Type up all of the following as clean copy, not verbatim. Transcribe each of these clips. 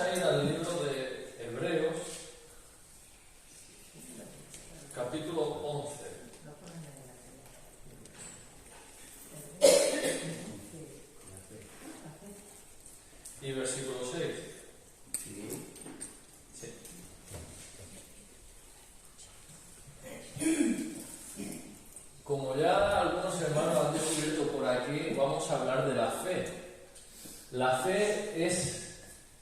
a ir al libro de Hebreos, capítulo 11. Y versículo 6. Sí. Como ya algunos hermanos han descubierto por aquí, vamos a hablar de la fe. La fe es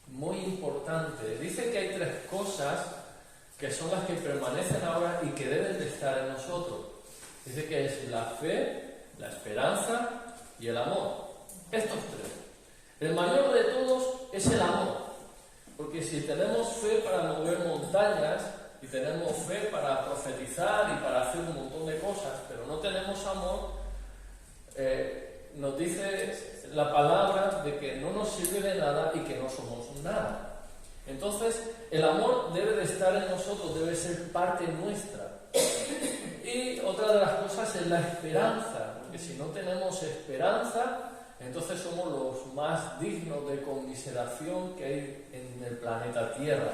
muy importante. Dice que hay tres cosas que son las que permanecen ahora y que deben de estar en nosotros. Dice que es la fe, la esperanza y el amor. Estos tres. El mayor de todos es el amor. Porque si tenemos fe para mover montañas y tenemos fe para profetizar y para hacer un montón de cosas, pero no tenemos amor, nos dice la palabra de que no nos sirve de nada y que no somos nada. Entonces, el amor debe de estar en nosotros, debe ser parte nuestra. Y otra de las cosas es la esperanza, porque si no tenemos esperanza, entonces somos los más dignos de conmiseración que hay en el planeta Tierra.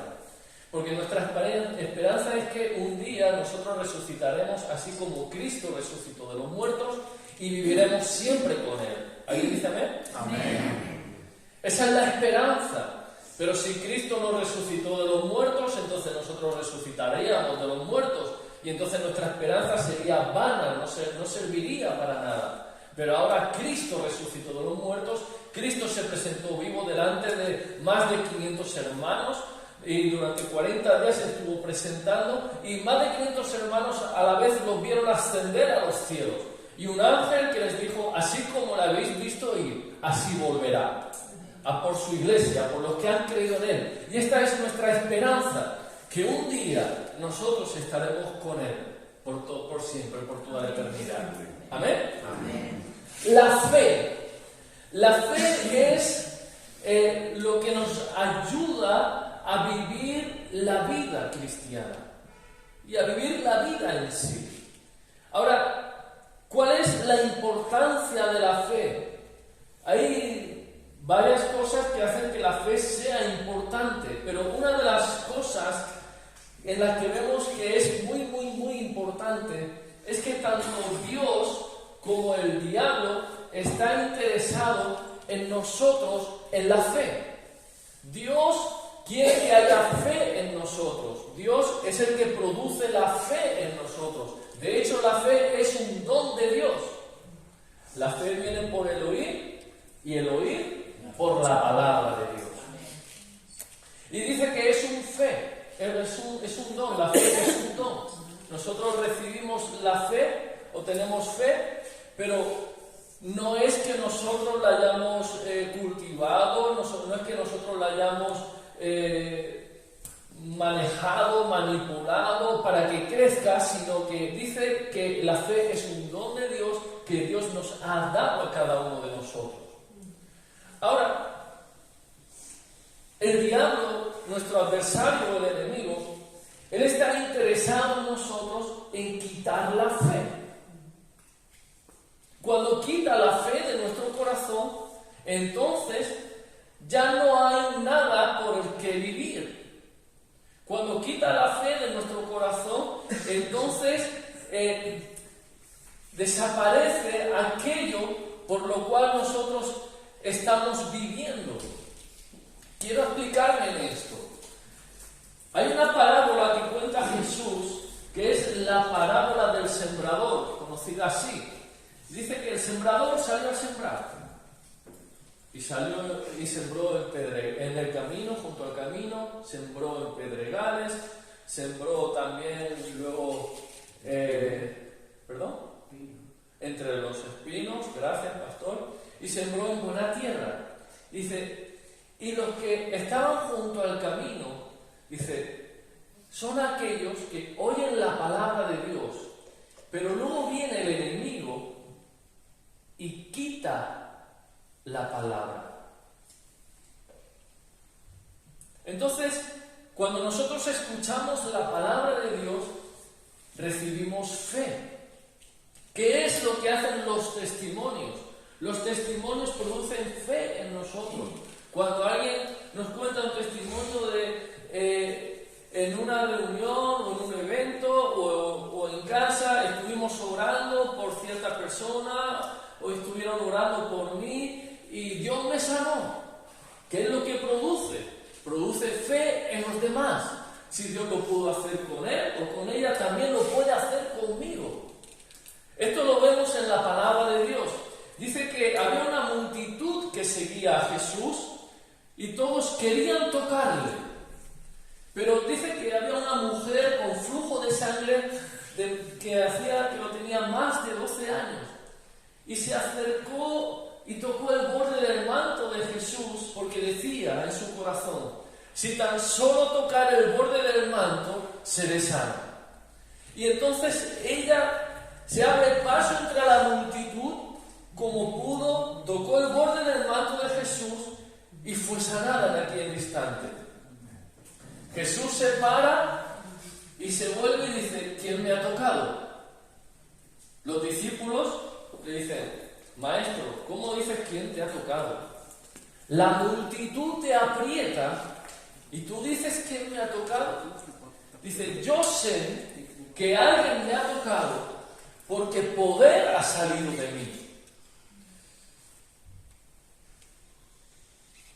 Porque nuestra esperanza es que un día nosotros resucitaremos así como Cristo resucitó de los muertos y viviremos siempre con Él. ¿Alguien dice amén? Amén. Esa es la esperanza. Pero si Cristo no resucitó de los muertos, entonces nosotros resucitaríamos de los muertos y entonces nuestra esperanza sería vana, no serviría para nada. Pero ahora Cristo resucitó de los muertos, Cristo se presentó vivo delante de más de 500 hermanos y durante 40 días se estuvo presentando y más de 500 hermanos a la vez los vieron ascender a los cielos. Y un ángel que les dijo, así como la habéis visto ir, así volverá. A por su iglesia, por los que han creído en Él. Y esta es nuestra esperanza, que un día nosotros estaremos con Él, por siempre, por toda la eternidad. ¿Amén? Amén. La fe es lo que nos ayuda a vivir la vida cristiana y a vivir la vida en sí. Ahora, ¿cuál es la importancia de la fe? Hay varias cosas que hacen que la fe sea importante, pero una de las cosas en las que vemos que es muy importante es que tanto Dios como el diablo está interesado en nosotros, en la fe. Dios quiere que haya fe en nosotros. Dios es el que produce la fe en nosotros. De hecho, la fe es un don de Dios. La fe viene por el oír y el oír por la palabra de Dios. Y dice que es un don, la fe es un don. Nosotros recibimos la fe o tenemos fe, pero no es que nosotros la hayamos cultivado, no es que nosotros la hayamos manejado, manipulado para que crezca, sino que dice que la fe es un don de Dios que Dios nos ha dado a cada uno de nosotros. Ahora, el diablo, nuestro adversario, el enemigo, él está interesado en nosotros en quitar la fe. Cuando quita la fe de nuestro corazón, entonces ya no hay nada por el que vivir. Cuando quita la fe de nuestro corazón, entonces desaparece aquello por lo cual nosotros estamos viviendo. Quiero explicarme en esto. Hay una parábola que cuenta Jesús, que es la parábola del sembrador, conocida así. Dice que el sembrador salió a sembrar y sembró en el camino, junto al camino, sembró en pedregales, sembró también luego entre los espinos, gracias pastor, y sembró en buena tierra. Dice, y los que estaban junto al camino, dice, son aquellos que oyen la palabra de Dios, pero luego viene el enemigo y quita la palabra. Entonces, cuando nosotros escuchamos la palabra de Dios, recibimos fe. ¿Qué es lo que hacen los testimonios? Los testimonios producen fe en nosotros. Cuando alguien nos cuenta un testimonio de en una reunión o en un evento o en casa estuvimos orando por cierta persona o estuvieron orando por mí y Dios me sanó. ¿Qué es lo que produce? Produce fe en los demás. Si Dios lo pudo hacer con él o con ella, también lo puede hacer conmigo. Esto lo vemos en la palabra de Dios. Dice que había una multitud que seguía a Jesús y todos querían tocarle. Pero dice que había una mujer con flujo de sangre que hacía que lo tenía más de 12 años. Y se acercó y tocó el borde del manto de Jesús porque decía en su corazón: si tan solo tocar el borde del manto, seré sana. Y entonces ella se abre paso entre la multitud como pudo, tocó el borde del manto de Jesús y fue sanada en aquel instante. Jesús se para y se vuelve y dice: ¿quién me ha tocado? Los discípulos le dicen: Maestro, ¿cómo dices quién te ha tocado? La multitud te aprieta y tú dices quién me ha tocado. Dice: yo sé que alguien me ha tocado porque poder ha salido de mí.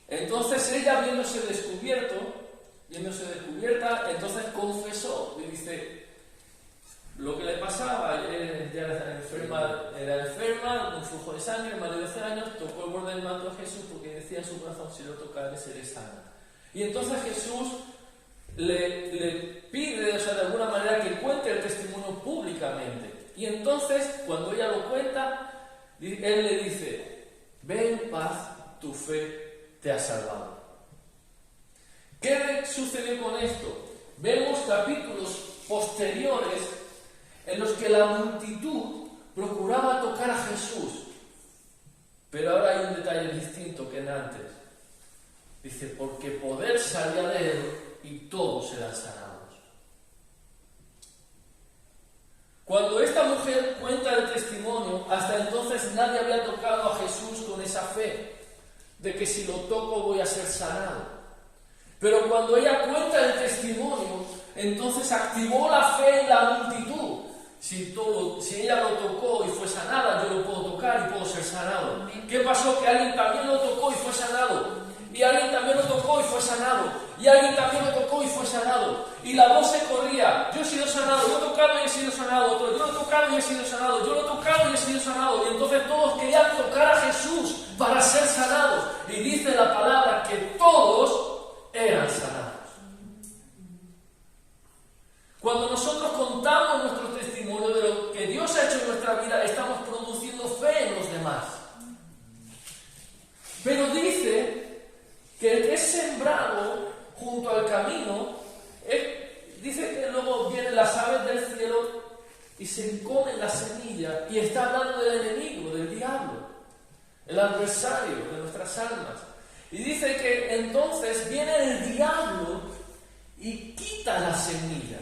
Entonces ella, viéndose descubierta, entonces confesó y dice lo que le pasaba. Ella era enferma, un flujo de sangre, más de 12 años, tocó el borde del manto de Jesús porque decía en su corazón: si lo tocaré seré sana. Y entonces Jesús le pide, de alguna manera, que cuente el testimonio públicamente. Y entonces, cuando ella lo cuenta, él le dice: ve en paz, tu fe te ha salvado. ¿Qué sucedió con esto? Vemos capítulos posteriores en los que la multitud procuraba tocar a Jesús. Pero ahora hay un detalle distinto que en antes. Dice: porque poder salía de él y todos eran sanados. Cuando esta mujer cuenta el testimonio, hasta entonces nadie había tocado a Jesús con esa fe de que si lo toco voy a ser sanado. Pero cuando ella cuenta el testimonio, entonces activó la fe en la multitud. Si ella lo tocó y fue sanada, yo lo puedo tocar y puedo ser sanado. ¿Qué pasó? Que alguien también lo tocó y fue sanado. Y alguien también lo tocó y fue sanado. Y alguien también lo tocó y fue sanado. Y la voz se corría: yo he sido sanado, yo he tocado y he sido sanado. Otro: yo lo he tocado y he sido sanado, yo lo he tocado y he sido sanado. Y entonces todos querían tocar a Jesús para ser sanados. Y dice la palabra que todos eran sanados. Cuando nosotros contamos nuestro testimonio de lo que Dios ha hecho en nuestra vida, estamos produciendo fe en los demás. Pero dice que el que es sembrado junto al camino, dice que luego vienen las aves del cielo y se comen la semilla, y está hablando del enemigo, del diablo, el adversario de nuestras almas. Y dice que entonces viene el diablo y quita la semilla.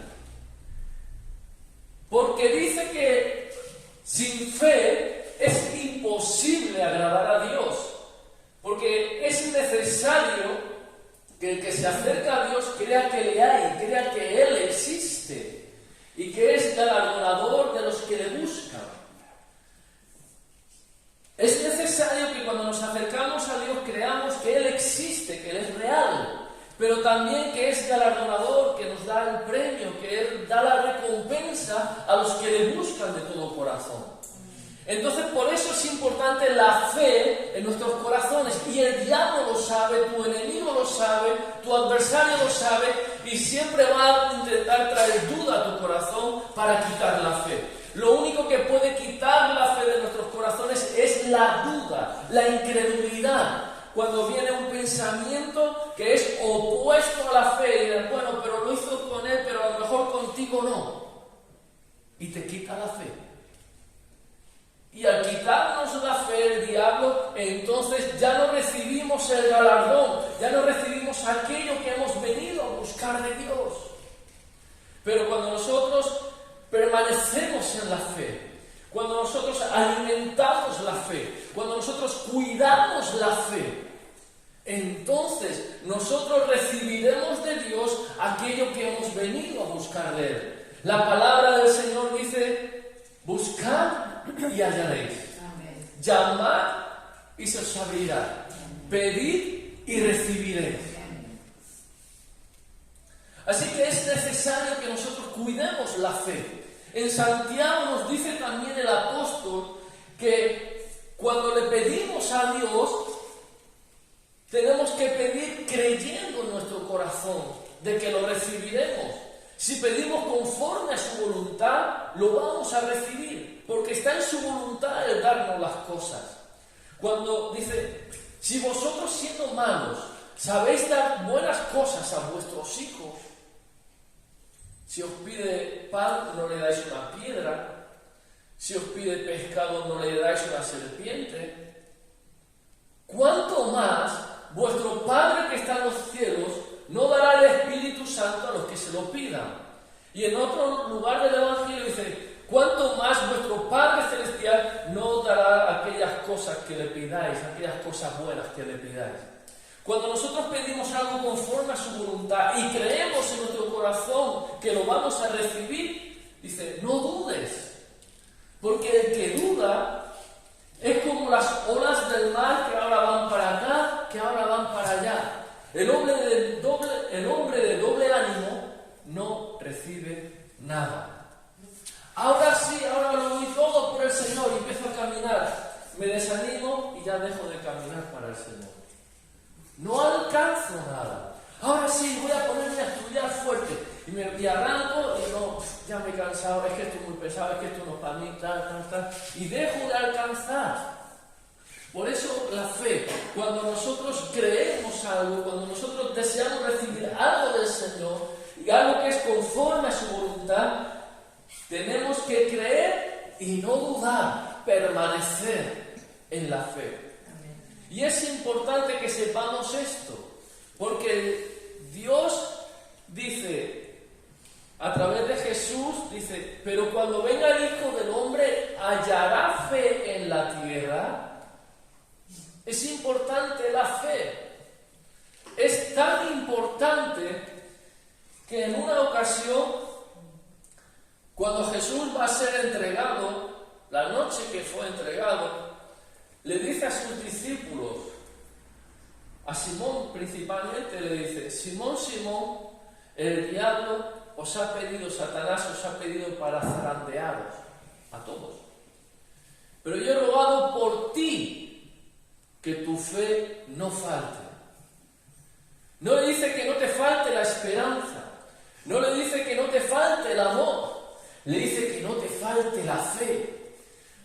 Porque dice que sin fe es imposible agradar a Dios. Porque es necesario que el que se acerca a Dios crea que le hay, crea que Él existe y que es galardonador de los que le buscan. Es necesario que cuando nos acercamos a Dios creamos que Él existe, que Él es real, pero también que es galardonador, que nos da el premio, que Él da la recompensa a los que le buscan de todo corazón. Entonces, por eso es importante la fe en nuestros corazones. Y el diablo lo sabe, tu enemigo lo sabe, tu adversario lo sabe, y siempre va a intentar traer duda a tu corazón para quitar la fe. Lo único que puede quitar la fe de nuestros corazones es la duda, la incredulidad. Cuando viene un pensamiento que es opuesto a la fe, y dirás: bueno, pero lo hizo con él, pero a lo mejor contigo no. Y te quita la fe. Y al quitarnos la fe el diablo, entonces ya no recibimos el galardón, ya no recibimos aquello que hemos venido a buscar de Dios. Pero cuando nosotros permanecemos en la fe, cuando nosotros alimentamos la fe, cuando nosotros cuidamos la fe, entonces nosotros recibiremos de Dios aquello que hemos venido a buscar de Él. La palabra del Señor dice, buscad y hallaréis. Amén. Llamad y se os abrirá. Amén. Pedid y recibiréis. Amén. Así que es necesario que nosotros cuidemos la fe. En Santiago nos dice también el apóstol que cuando le pedimos a Dios, tenemos que pedir creyendo en nuestro corazón de que lo recibiremos. Si pedimos conforme a su voluntad, lo vamos a recibir, porque está en su voluntad el darnos las cosas. Cuando dice, si vosotros siendo malos sabéis dar buenas cosas a vuestros hijos, si os pide pan, no le dais una piedra, si os pide pescado, no le dais una serpiente, ¿cuánto más vuestro Padre que está en los cielos no dará el Espíritu Santo a los que se lo pidan? Y en otro lugar del Evangelio dice, ¿cuánto más vuestro Padre Celestial no dará aquellas cosas que le pidáis, aquellas cosas buenas que le pidáis? Cuando nosotros pedimos algo conforme a su voluntad y creemos en nuestro corazón que lo vamos a recibir, dice, no dudes, porque el que duda es como las olas del mar que ahora van para acá, que ahora van para allá. El hombre de doble ánimo no recibe nada. Ahora sí, ahora lo doy todo por el Señor y empiezo a caminar. Me desanimo y ya dejo de caminar para el Señor. No alcanzo nada. Ahora sí, voy a ponerme a estudiar fuerte. Y arranco y no, ya me he cansado, es que esto es muy pesado, es que esto no es para mí, tal. Y dejo de alcanzar. Por eso la fe, cuando nosotros creemos algo, cuando nosotros deseamos recibir algo del Señor, y algo que es conforme a su voluntad, tenemos que creer y no dudar, permanecer en la fe. Y es importante que sepamos esto, porque Dios dice, a través de Jesús, dice, pero cuando venga el Hijo del Hombre, ¿hallará fe en la tierra? Es importante la fe. Es tan importante que en una ocasión, cuando Jesús va a ser entregado, la noche que fue entregado, le dice a sus discípulos, a Simón principalmente, le dice, Simón, Simón, el diablo os ha pedido, Satanás os ha pedido para zarandearos a todos. Pero yo he rogado por ti que tu fe no falte. No le dice que no te falte la esperanza, no le dice que no te falte el amor, le dice que no te falte la fe.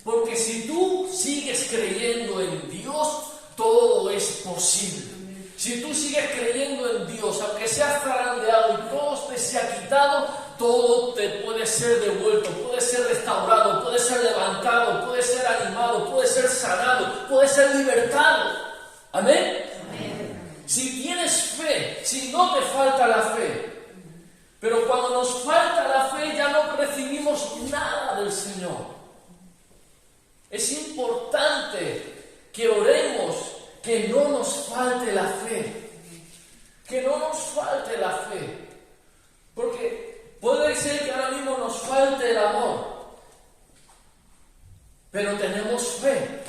Porque si tú sigues creyendo en Dios, todo es posible. Si tú sigues creyendo en Dios, aunque seas zarandeado y todo te sea quitado, todo te puede ser devuelto, puede ser restaurado, puede ser levantado, puede ser animado, puede ser sanado, puede ser libertado. ¿Amén? Amén. Si tienes fe, si no te falta la fe, pero cuando nos falta la fe ya no recibimos nada del Señor. Es importante que oremos que no nos falte la fe. Que no nos falte la fe. Porque puede ser que ahora mismo nos falte el amor. Pero tenemos fe.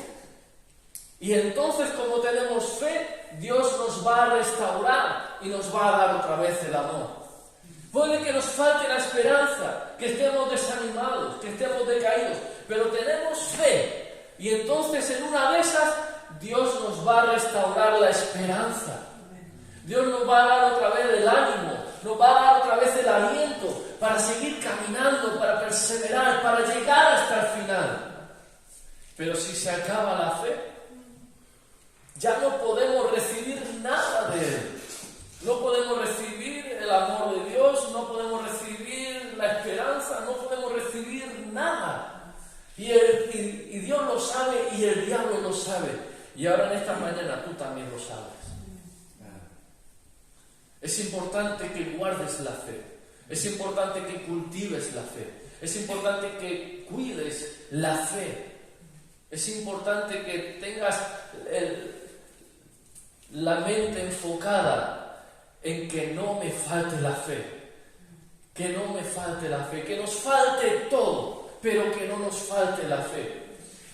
Y entonces, como tenemos fe, Dios nos va a restaurar y nos va a dar otra vez el amor. Puede que nos falte la esperanza, que estemos desanimados, que estemos decaídos, pero tenemos fe. Y entonces en una de esas, Dios nos va a restaurar la esperanza. Dios nos va a dar otra vez el ánimo, nos va a dar otra vez el aliento para seguir caminando, para perseverar, para llegar hasta el final. Pero si se acaba la fe, ya no podemos recibir nada de Él. No podemos recibir el amor de Dios, no podemos recibir la esperanza, no podemos recibir nada. Y Dios lo sabe y el diablo lo sabe. Y ahora en esta mañana tú también lo sabes. Es importante que guardes la fe. Es importante que cultives la fe. Es importante que cuides la fe. Es importante que tengas la mente enfocada en que no me falte la fe. Que no me falte la fe, que nos falte todo, pero que no nos falte la fe.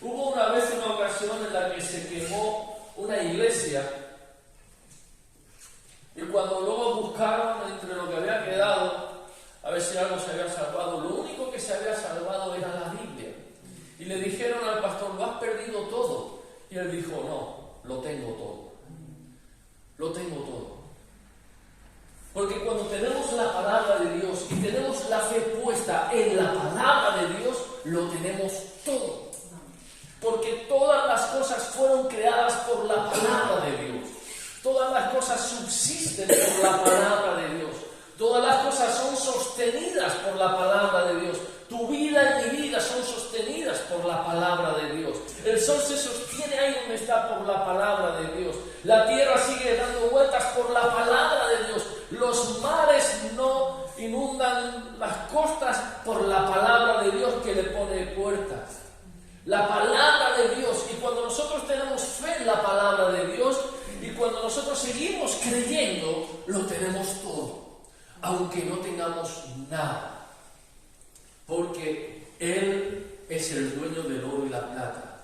Hubo una vez una ocasión en la que se quemó una iglesia y cuando luego buscaron entre lo que había quedado, a ver si algo se había salvado, lo único que se había salvado era la Biblia. Y le dijeron al pastor, lo has perdido todo. Y él dijo, no, lo tengo todo. Lo tengo todo. Porque cuando tenemos la palabra de Dios y tenemos la fe puesta en la palabra de Dios, lo tenemos todo. Porque todas las cosas fueron creadas por la palabra de Dios. Todas las cosas subsisten por la palabra de Dios. Todas las cosas son sostenidas por la palabra de Dios. Tu vida y mi vida son sostenidas por la palabra de Dios. El sol se sostiene ahí donde está por la palabra de Dios. La tierra sigue dando vueltas por la palabra de Dios. Los mares no inundan las costas por la palabra de Dios que le pone puertas. La palabra de Dios. Y cuando nosotros tenemos fe en la palabra de Dios y cuando nosotros seguimos creyendo, lo tenemos todo. Aunque no tengamos nada. Porque Él es el dueño del oro y la plata.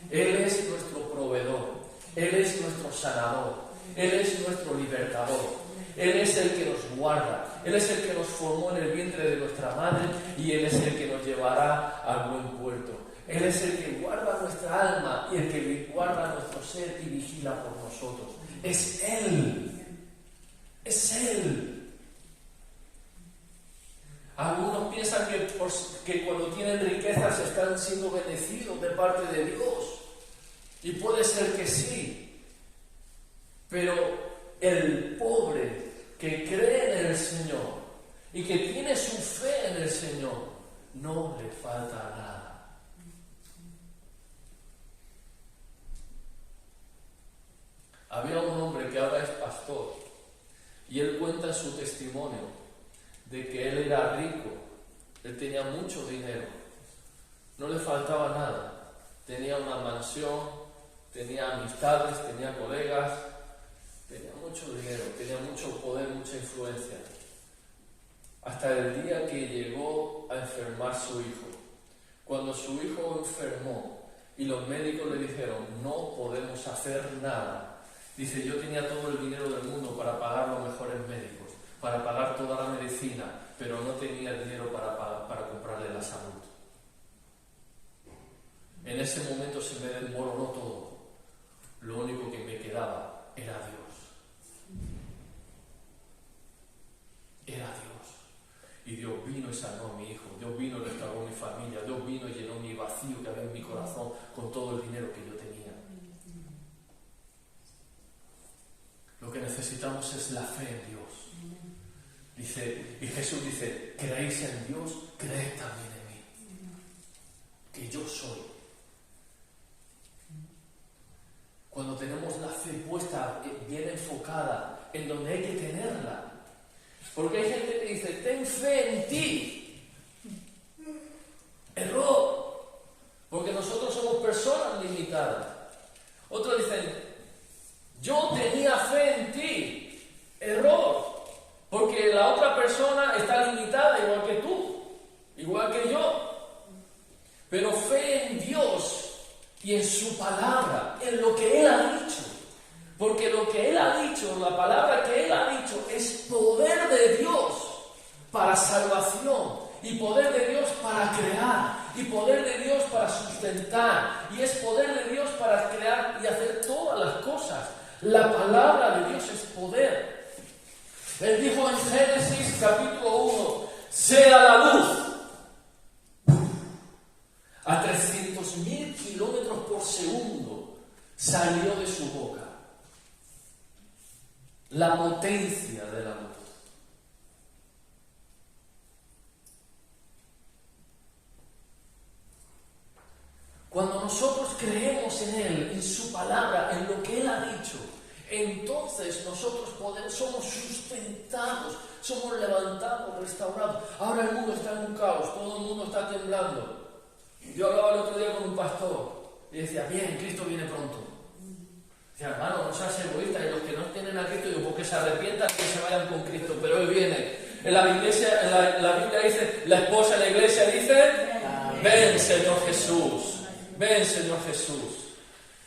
Él es nuestro proveedor. Él es nuestro sanador. Él es nuestro libertador. Él es el que nos guarda. Él es el que nos formó en el vientre de nuestra madre y Él es el que nos llevará al buen puerto. Él es el que guarda nuestra alma y el que guarda nuestro ser y vigila por nosotros. Es Él. Es Él. Algunos piensan que cuando tienen riquezas están siendo bendecidos de parte de Dios. Y puede ser que sí. Pero el pobre que cree en el Señor y que tiene su fe en el Señor, no le falta nada. Había un hombre que ahora es pastor y él cuenta en su testimonio de que él era rico, él tenía mucho dinero, no le faltaba nada, tenía una mansión, tenía amistades, tenía colegas, tenía mucho dinero, tenía mucho poder, mucha influencia, hasta el día que llegó a enfermar su hijo. Cuando su hijo enfermó y los médicos le dijeron, no podemos hacer nada, dice, yo tenía todo el dinero del mundo para pagar los mejores médicos, para pagar toda la medicina, pero no tenía dinero para comprarle la salud. En ese momento se me desmoronó todo. Lo único que me quedaba era Dios. Era Dios. Y Dios vino y sanó a mi hijo. Dios vino y restauró mi familia. Dios vino y llenó mi vacío que había en mi corazón con todo el dinero que yo tenía. Lo que necesitamos es la fe en Dios. Dice, y Jesús dice, ¿creéis en Dios? Creed también en mí. Que yo soy. Cuando tenemos la fe puesta, bien enfocada, en donde hay que tenerla. Porque hay gente que dice, ten fe en ti. Error. Porque nosotros somos personas limitadas. Otros dicen, yo tenía fe en ti. Error. Porque la otra persona está limitada igual que tú, igual que yo. Pero fe en Dios y en su palabra, en lo que Él ha dicho. Porque lo que Él ha dicho, la palabra que Él ha dicho, es poder de Dios para salvación, y poder de Dios para crear, y poder de Dios para sustentar, y es poder de Dios para crear y hacer todas las cosas. La palabra de Dios es poder. Él dijo en Génesis capítulo 1, sea la luz. A 300.000 kilómetros por segundo salió de su boca la potencia de la luz. Cuando nosotros creemos en Él, en su palabra, en lo que Él ha dicho, entonces nosotros somos sustentados, somos levantados, restaurados. Ahora el mundo está en un caos, todo el mundo está temblando. Yo hablaba el otro día con un pastor y decía, bien, Cristo viene pronto. Decía, hermano, no seas egoísta, y los que vienen a Cristo, digo, porque se arrepientan y que se vayan con Cristo, pero Él viene. En la iglesia, la Biblia dice, la esposa de la iglesia dice, ven Señor Jesús, ven Señor Jesús.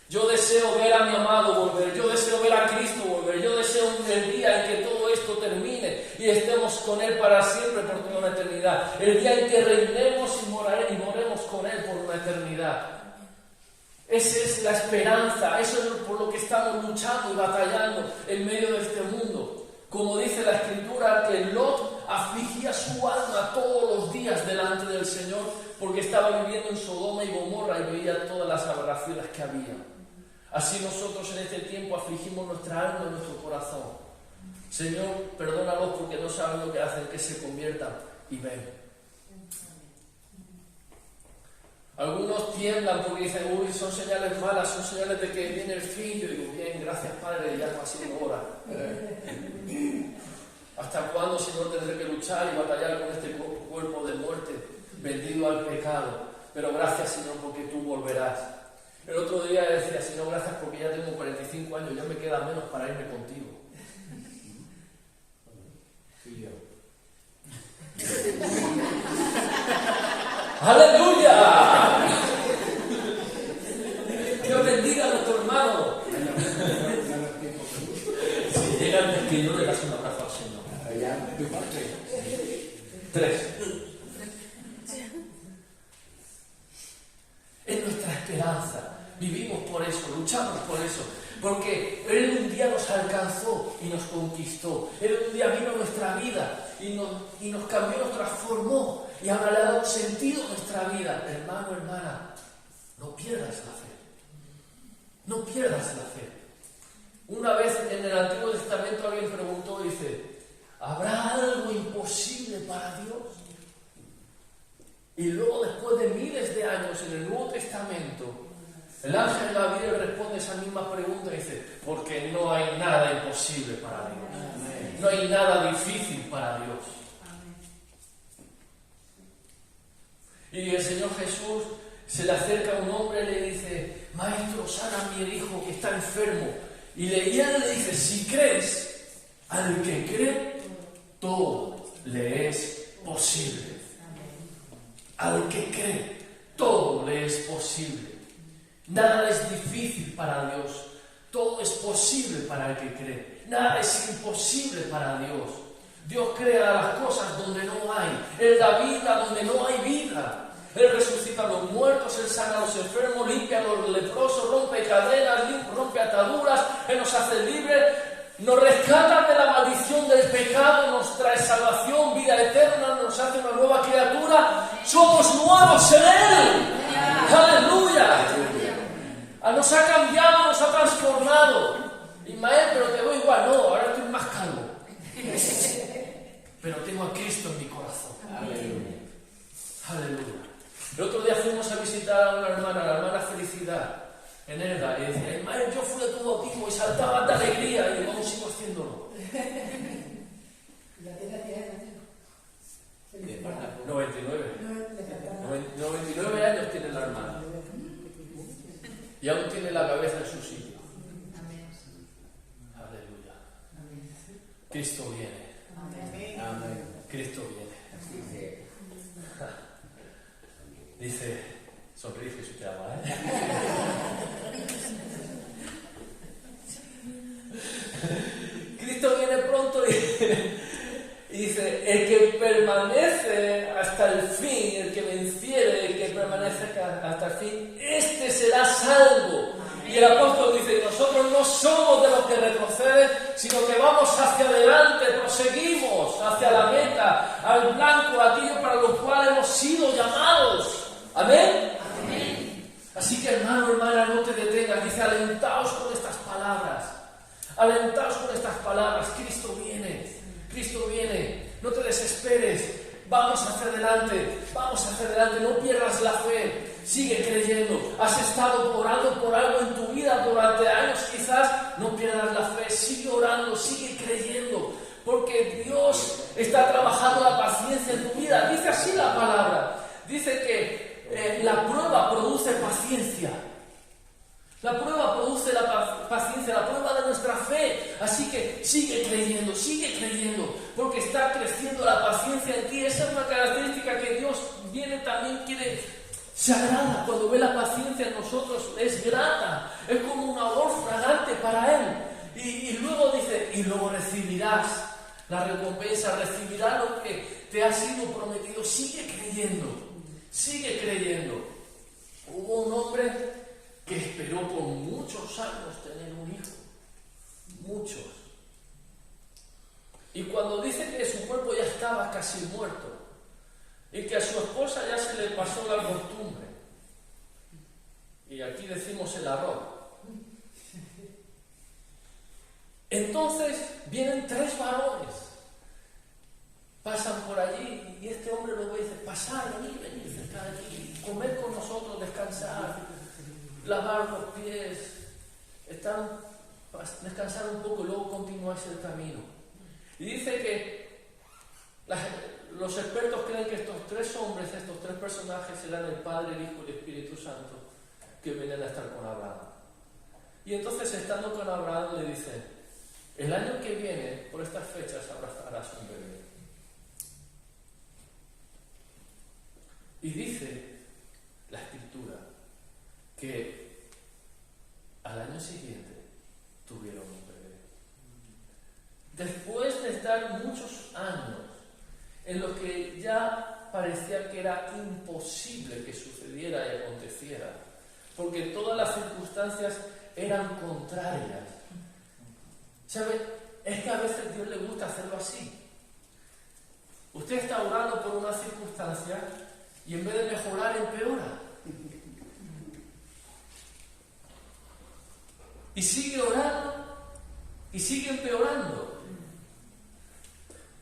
Yo deseo ver a mi amado volver, yo deseo ver a Cristo volver, yo deseo el día en que todo esto termine y estemos con Él para siempre por toda una eternidad. El día en que reinemos y moremos con Él por una eternidad. Esa es la esperanza, eso es por lo que estamos luchando y batallando en medio de este mundo. Como dice la Escritura, que Lot afligía su alma todos los días delante del Señor porque estaba viviendo en Sodoma y Gomorra y veía todas las aberraciones que había. Así nosotros en este tiempo afligimos nuestra alma y nuestro corazón. Señor, perdónalos porque no saben lo que hacen, que se conviertan y ven. Algunos tiemblan porque dicen, uy, son señales malas, son señales de que viene el fin. Yo digo, bien, gracias Padre, ya no ha sido hora. ¿Hasta cuándo, Señor, tendré que luchar y batallar con este cuerpo de muerte, vendido al pecado? Pero gracias, Señor, porque tú volverás. El otro día decía, Señor, gracias porque ya tengo 45 años, ya me queda menos para irme contigo. Sí, yo. ¡Aleluya! Dios bendiga a nuestro hermano. Si llega antes que yo, le das un abrazo al Señor. 3. Es nuestra esperanza. Vivimos por eso, luchamos por eso. Porque Él un día nos alcanzó y nos conquistó. Él un día vino a nuestra vida y nos cambió, nos transformó. Y ahora le ha dado sentido a nuestra vida. Hermano, hermana, no pierdas la fe. No pierdas la fe. Una vez en el Antiguo Testamento alguien preguntó, dice, ¿habrá algo imposible para Dios? Y luego después de miles de años en el Nuevo Testamento, el ángel Gabriel responde esa misma pregunta y dice, porque no hay nada imposible para Dios. No hay nada difícil para Dios. Y el Señor Jesús se le acerca a un hombre y le dice, Maestro, sana a mi hijo que está enfermo. Y él le dice, si crees, al que cree, todo le es posible. Al que cree, todo le es posible. Nada es difícil para Dios. Todo es posible para el que cree. Nada es imposible para Dios. Dios crea las cosas donde no hay. Él da vida donde no hay vida. Él resucita a los muertos, Él sana a los enfermos, limpia a los leprosos, rompe cadenas, rompe ataduras, Él nos hace libres, nos rescata de la maldición del pecado, nos trae salvación, vida eterna, nos hace una nueva criatura. Somos nuevos en Él. ¡Aleluya! Nos ha cambiado, nos ha transformado. Ismael, pero te veo igual. No, ahora estoy más calvo. Pero tengo a Cristo en mi corazón. Aleluya. Aleluya. El otro día fuimos a visitar a una hermana, la hermana Felicidad, en Elda, y decía, Ismael, yo fui a tu bautismo y saltaba de alegría, y digo, sigo haciéndolo. 99 años tiene la hermana. Y aún tiene la cabeza en su sitio. Aleluya. Cristo viene. Amén. Cristo viene. Dice, sonríe que se te ama, Cristo viene pronto y dice, el que permanece hasta el fin, el que venciere, el que permanece hasta el fin, este será salvo. Y el apóstol dice, nosotros no somos de los que retroceden, sino que vamos hacia adelante, proseguimos hacia la meta, al blanco, aquello para lo cual hemos sido llamados. ¿Amén? Amén. Así que hermano, hermana, no te detengas. Dice, alentaos con estas palabras. Alentaos con estas palabras. Cristo viene. Cristo viene. No te desesperes. Vamos hacia adelante. Vamos hacia adelante. No pierdas la fe. Sigue creyendo. Has estado orando por algo en tu vida durante años quizás. No pierdas la fe. Sigue orando. Sigue creyendo. Porque Dios está trabajando la paciencia en tu vida. Dice así la palabra. Dice que la prueba produce paciencia. La prueba produce la paciencia. La prueba de nuestra fe. Así que sigue creyendo, porque está creciendo la paciencia en ti. Esa es una característica que Dios se agrada cuando ve la paciencia en nosotros, es grata, es como un olor fragante para Él. Y luego dice, y luego recibirás la recompensa, recibirás lo que te ha sido prometido. Sigue creyendo. Hubo un hombre que esperó por muchos años tener un hijo, muchos. Y cuando dice que su cuerpo ya estaba casi muerto y que a su esposa ya se le pasó la costumbre, y aquí decimos el arroz, entonces vienen 3 varones, pasan por allí y este hombre lo ve y dice, pasad, venid cerca de aquí, comer con nosotros, descansar, lavar los pies, descansar un poco y luego continuáis el camino. Y dice que los expertos creen que estos 3 hombres, estos 3 personajes eran el Padre, el Hijo y el Espíritu Santo que vienen a estar con Abraham. Y entonces, estando con Abraham, le dice, el año que viene, por estas fechas, abrazarás un bebé. Y dice la Escritura que al año siguiente tuvieron un bebé. Después de estar muchos años en los que ya parecía que era imposible que sucediera y aconteciera, porque todas las circunstancias eran contrarias. ¿Sabe? Es que a veces a Dios le gusta hacerlo así. Usted está orando por una circunstancia y en vez de mejorar, empeora. Y sigue orando y sigue empeorando.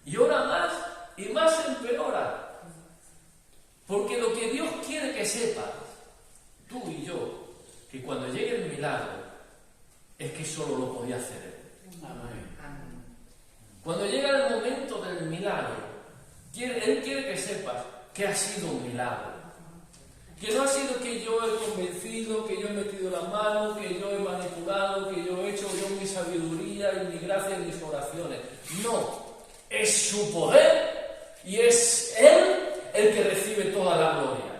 Y ora más y más empeora. Porque lo que Dios quiere que sepas, tú y yo, que cuando llegue el milagro, es que solo lo podía hacer Él. Amén. Cuando llega el momento del milagro, Él quiere que sepas que ha sido un milagro. Que no ha sido que yo he convencido, que yo he metido la mano, que yo he manipulado, que yo he hecho mi sabiduría y mi gracia en mis oraciones. No, es su poder y es Él el que recibe toda la gloria.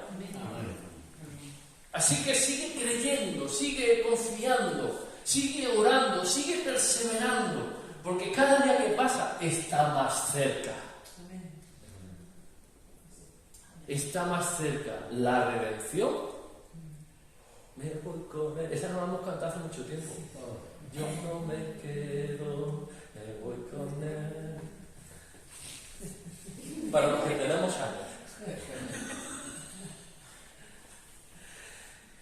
Así que sigue creyendo, sigue confiando, sigue orando, sigue perseverando, porque cada día que pasa está más cerca. Está más cerca la redención. Me voy con Él. Esa no la hemos cantado hace mucho tiempo. Yo no me quedo, me voy con Él. Para los que tenemos años.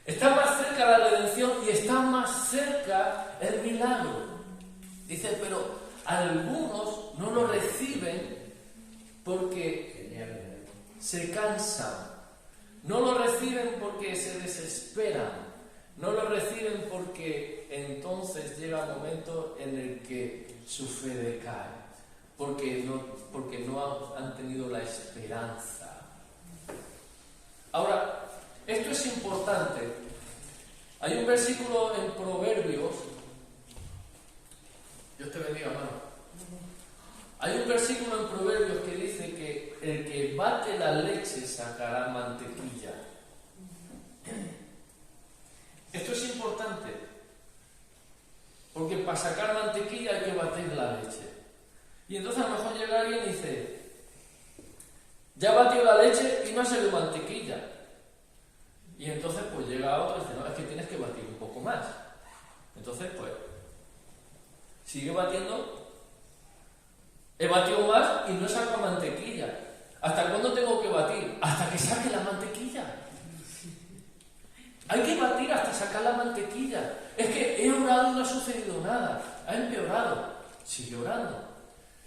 Está más cerca la redención y está más cerca el milagro. Dice, pero algunos no lo reciben porque se cansan, no lo reciben porque se desesperan, no lo reciben porque entonces llega un momento en el que su fe decae, porque no han tenido la esperanza. Ahora, esto es importante. Hay un versículo en Proverbios, Dios te bendiga, hermano. Hay un versículo en Proverbios que dice que el que bate la leche sacará mantequilla. Esto es importante, porque para sacar mantequilla hay que batir la leche. Y entonces a lo mejor llega alguien y dice, ya batió la leche y no ha salido mantequilla. Y entonces pues llega otro y dice, no, es que tienes que batir un poco más. Entonces pues sigue batiendo. He batido más y no saco mantequilla. ¿Hasta cuándo tengo que batir? Hasta que saque la mantequilla. Hay que batir hasta sacar la mantequilla. Es que he orado y no ha sucedido nada. Ha empeorado. Sigue orando.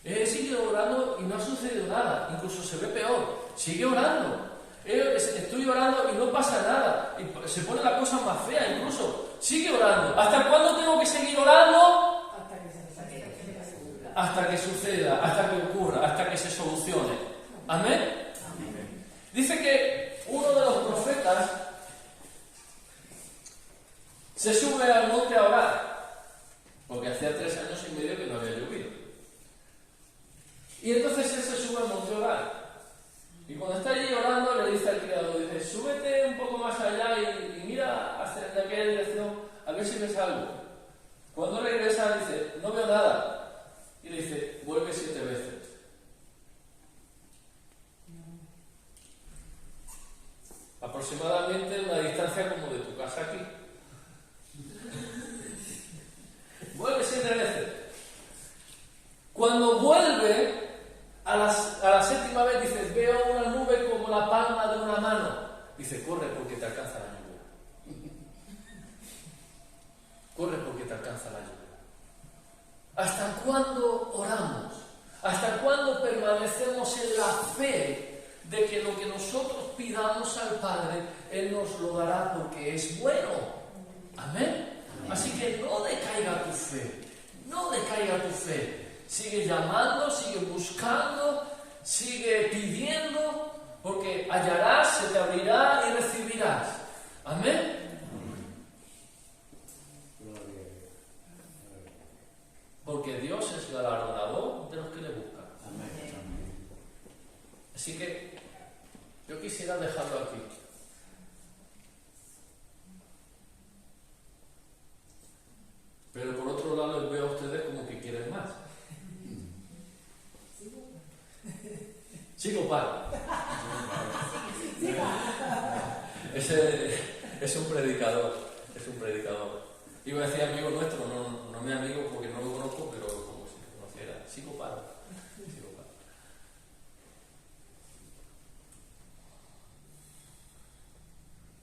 Sigue orando y no ha sucedido nada. Incluso se ve peor. Sigue orando. Estoy orando y no pasa nada. Y se pone la cosa más fea incluso. Sigue orando. ¿Hasta cuándo tengo que seguir orando? Hasta que suceda, hasta que ocurra, hasta que se solucione. ¿Amén? Amén. Dice que uno de los profetas se sube al monte a orar, porque hacía 3 Cuando regresa dice, no veo nada. Y le dice, vuelve 7 veces. Aproximadamente una distancia como de tu casa aquí. Vuelve 7 veces. Cuando vuelve a la 7ª vez dice, veo una nube como la palma de una mano. Dice, corre porque te alcanza la lluvia. Corre porque te alcanza la lluvia. ¿Hasta cuándo oramos? ¿Hasta cuándo permanecemos en la fe de que lo que nosotros pidamos al Padre, Él nos lo dará porque es bueno? Amén. Así que no decaiga tu fe. No decaiga tu fe. Sigue llamando, sigue buscando, sigue pidiendo, porque hallarás, se te abrirá y recibirás. Amén. Porque Dios es galardonador de los que le buscan. Amén. Así que yo quisiera dejarlo aquí. Pero por otro lado les veo a ustedes como que quieren más. Sigo paro. Ese es un predicador. Es un predicador. Iba a decir amigo nuestro, no mi amigo porque no lo conozco, pero como si lo conociera. Sigo paro. Sigo paro.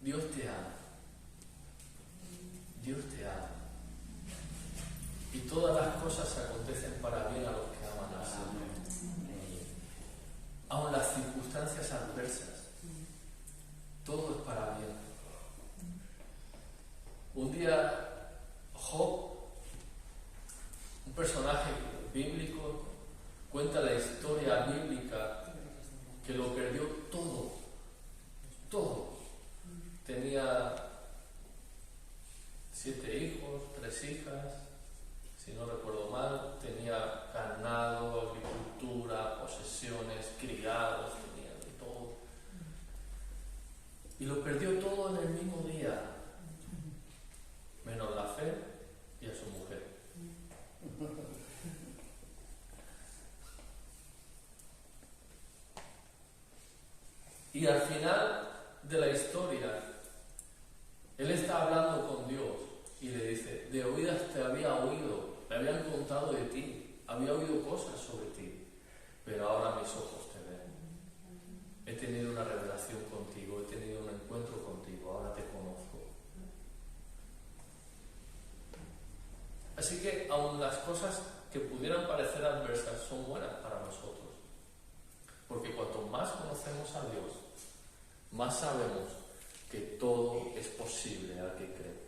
Dios te ama. Dios te ama. Y todas las cosas acontecen para bien a los que aman al Señor. Aun las circunstancias adversas, todo es para bien. Un día Job, un personaje bíblico, cuenta la historia bíblica que lo perdió todo, todo. Tenía 7 hijos, 3 hijas, si no recuerdo mal, tenía ganado, agricultura, posesiones, criados, tenía de todo. Y lo perdió todo en el mismo día, menos la fe y a su mujer. Y al final de la historia, él está hablando con Dios y le dice, de oídas te había oído, me habían contado de ti, había oído cosas sobre ti, pero ahora mis ojos te ven. He tenido una revelación contigo, he tenido un encuentro contigo, ahora te conozco. Así que aun las cosas que pudieran parecer adversas son buenas para nosotros, porque cuanto más conocemos a Dios, más sabemos que todo es posible al que cree.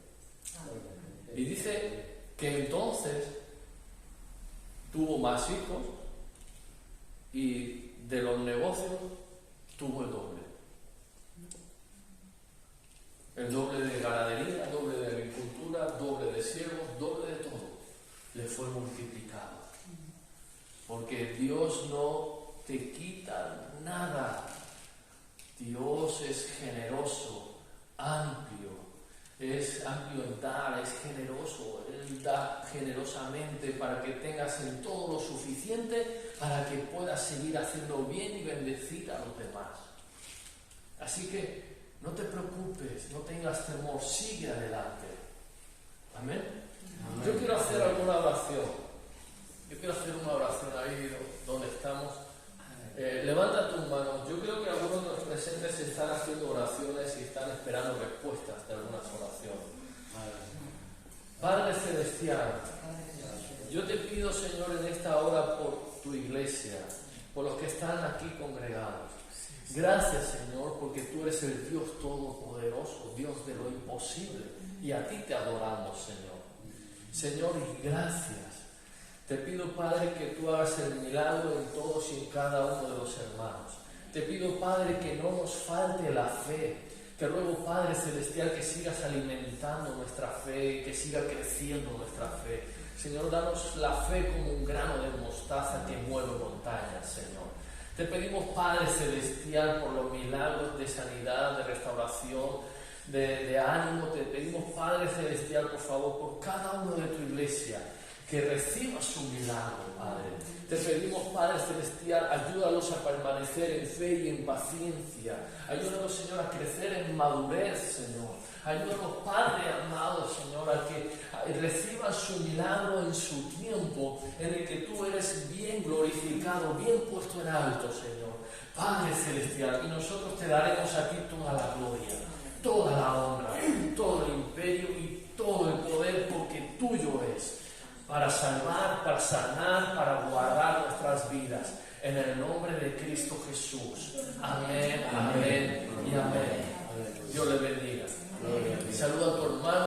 Y dice que entonces tuvo más hijos y de los negocios tuvo el doble. El doble de ganadería, doble de agricultura, doble de siervos, doble de todo. Le fue multiplicado. Porque Dios no te quita nada. Dios es generoso, amplio. Es amplio en dar, es generoso. Él da generosamente para que tengas en todo lo suficiente para que puedas seguir haciendo bien y bendecir a los demás. Así que no te preocupes, no tengas temor, sigue adelante. Amén. Amén. Yo quiero hacer alguna oración. Yo quiero hacer una oración ahí donde estamos. Levanta tus manos. Yo creo que algunos de los presentes están haciendo oraciones y están esperando respuestas de algunas oraciones. Padre Celestial, yo te pido, Señor, en esta hora por tu iglesia, por los que están aquí congregados. Gracias, Señor, porque tú eres el Dios todopoderoso, Dios de lo imposible, y a ti te adoramos, Señor. Señor, y gracias. Te pido, Padre, que tú hagas el milagro en todos y en cada uno de los hermanos. Te pido, Padre, que no nos falte la fe. Te ruego, Padre Celestial, que sigas alimentando nuestra fe, que siga creciendo nuestra fe. Señor, danos la fe como un grano de mostaza que mueve montañas, Señor. Te pedimos, Padre Celestial, por los milagros de sanidad, de restauración, de ánimo. Te pedimos, Padre Celestial, por favor, por cada uno de tu iglesia, que reciba su milagro, Padre. Te pedimos, Padre Celestial, ayúdalos a permanecer en fe y en paciencia. Ayúdalos, Señor, a crecer en madurez, Señor. Ayúdalos, Padre amado, Señor, a que reciban su milagro en su tiempo, en el que tú eres bien glorificado, bien puesto en alto, Señor. Padre Celestial, y nosotros te daremos a ti toda la gloria, toda la honra, todo el imperio y todo el poder, porque tuyo es, para salvar, para sanar, para guardar nuestras vidas. En el nombre de Cristo Jesús. Amén, amén y amén. Dios les bendiga. Saluda a tu hermano.